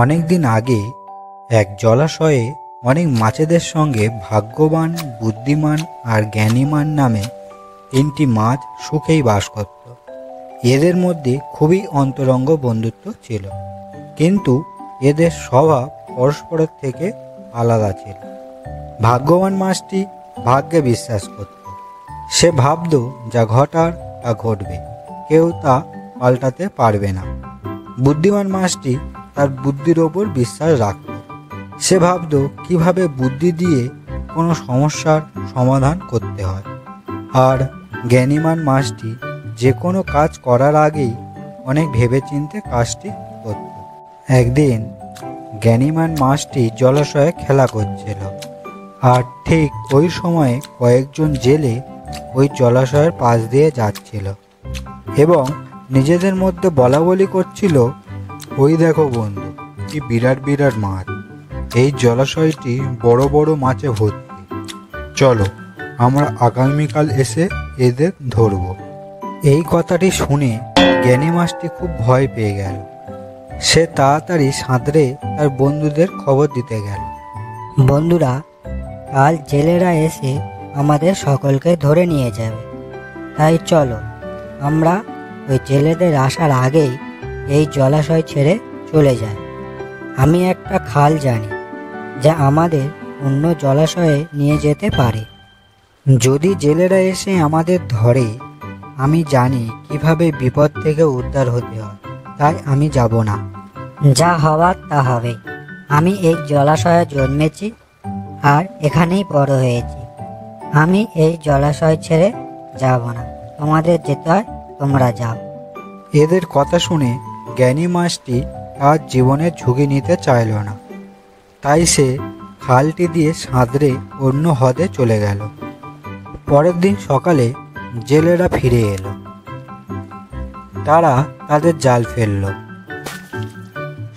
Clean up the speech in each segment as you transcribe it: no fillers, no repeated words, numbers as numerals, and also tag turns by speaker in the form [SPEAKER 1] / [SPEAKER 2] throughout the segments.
[SPEAKER 1] অনেক দিন আগে এক জলাশয়ে অনেক মাছেদের সঙ্গে ভাগ্যবান, বুদ্ধিমান আর জ্ঞানীমান নামে তিনটি মাছ সুখেই বাস করত। এদের মধ্যে খুবই অন্তরঙ্গ বন্ধুত্ব ছিল, কিন্তু এদের স্বভাব পরস্পরের থেকে আলাদা ছিল। ভাগ্যবান মাছটি ভাগ্যে বিশ্বাস করত। সে ভাবত যা ঘটার তা ঘটবে, কেউ তা পাল্টাতে পারবে না। বুদ্ধিমান মাছটি তার বুদ্ধির ওপর বিশ্বাস রাখত। সে ভাবত কিভাবে বুদ্ধি দিয়ে কোনো সমস্যার সমাধান করতে হয়। আর জ্ঞানীমান মাছটি যে কোনো কাজ করার আগেই অনেক ভেবেচিন্তে কাজটি করত। একদিন জ্ঞানীমান মাছটি জলাশয়ে খেলা করছিল, আর ঠিক ওই সময়ে কয়েকজন জেলে ওই জলাশয়ের পাশ দিয়ে যাচ্ছিল এবং নিজেদের মধ্যে বলাবলি করছিল, ওই দেখো বন্ধু, কি বিরাট বিরাট মাছ! এই জলাশয়টি বড় বড় মাছে ভর্তি। চলো, আমরা আগামীকাল এসে এদের ধরব। এই কথাটি শুনে জ্ঞানী মাছটি খুব ভয় পেয়ে গেল। সে তাড়াতাড়ি সাঁতরে তার বন্ধুদের খবর দিতে গেল।
[SPEAKER 2] বন্ধুরা, কাল জেলেরা এসে আমাদের সকলকে ধরে নিয়ে যাবে, তাই চলো আমরা ওই জেলেদের আসার আগেই এই জলাশয় ছেড়ে চলে যাই। আমি একটা খাল জানি যা আমাদের অন্য জলাশয়ে নিয়ে যেতে পারে।
[SPEAKER 1] যদি জেলেরা এসে আমাদের ধরে, আমি জানি কিভাবে বিপদ থেকে উদ্ধার হতে হয়, তাই আমি যাব না।
[SPEAKER 2] যা হওয়ার তা হবে। আমি এই জলাশয়ে জন্মেছি আর এখানেই বড় হয়েছি। আমি এই জলাশয় ছেড়ে যাব না। তোমাদের যেতে হয়, তোমরা যাও।
[SPEAKER 1] এদের কথা শুনে জ্ঞানী মাছটি তার জীবনের ঝুঁকি নিতে চাইল না, তাই সে খালটি দিয়ে সাঁতরে অন্য হ্রদে চলে গেল। পরের দিন সকালে জেলেরা ফিরে এলো। তারা তাদের জাল ফেলল।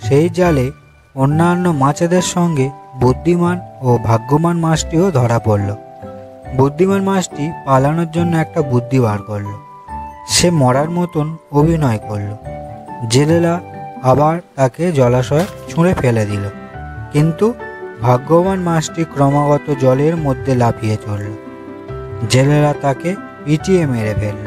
[SPEAKER 1] সেই জালে অন্যান্য মাছেদের সঙ্গে বুদ্ধিমান ও ভাগ্যবান মাছটিও ধরা পড়ল। বুদ্ধিমান মাছটি পালানোর জন্য একটা বুদ্ধি বার করল। সে মরার মতন অভিনয় করল। জেলেরা আবার তাকে জলাশয়ে ছুঁড়ে ফেলে দিল, কিন্তু ভাগ্যবান মাছটি ক্রমাগত জলের মধ্যে লাফিয়ে চলল। জেলেরা তাকে পিটিয়ে মেরে ফেলল।